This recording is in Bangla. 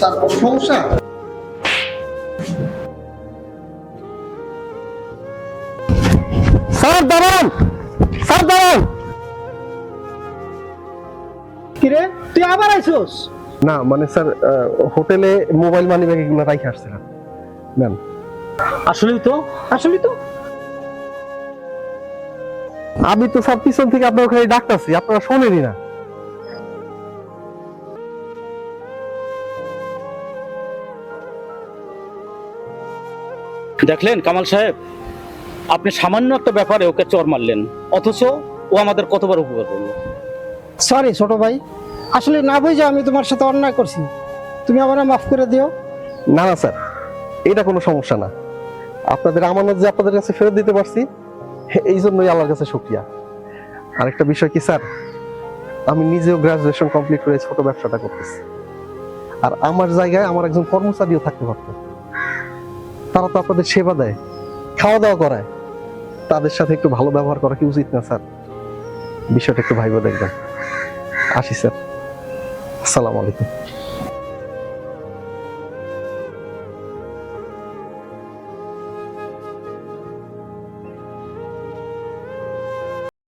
তারপর সমস্যা। স্যার দাঁড়ান, স্যার দাঁড়ান। কিরে তুই আবার আইছস? না মানে স্যার, হোটেলে মোবাইল মানি ব্যাগ এগুলো রাখি আসছিলাম ম্যাম। আসলেই তো আমি তো স্যার পিছন থেকে আপনার ওখানে ডাকতাছি, আপনারা শোনেনি না। দেখলেন কামাল সাহেব, আপনি সামান্য একটা ব্যাপারে ওকে চর মারলেন, অথচ ও আমাদের কতবার উপকার করলো। সরি ছোট ভাই, আসলে না বুঝে আমি তোমার সাথে অন্যায় করছি, তুমি আমারে মাফ করে দিও। না না স্যার, এটা কোনো সমস্যা না। আপনাদের আমানত যে আপনাদের কাছে ফেরত দিতে পারছি, এই জন্যই আল্লাহর কাছে শুকরিয়া। আরেকটা বিষয় কি স্যার, আমি নিজেও গ্রাজুয়েশন কমপ্লিট করে ছোট ব্যবসাটা করতেছি। আর আমার জায়গায় আমার একজন কর্মচারীও থাকতে পারত। তারা তো আপনাদের সেবা দেয়, খাওয়া দাওয়া করায়। তাদের সাথে একটু ভালো ব্যবহার করা কি উচিত না স্যার? বিষয়টা একটু ভাইবা দেখবেন। আসি স্যার, আসসালামু আলাইকুম।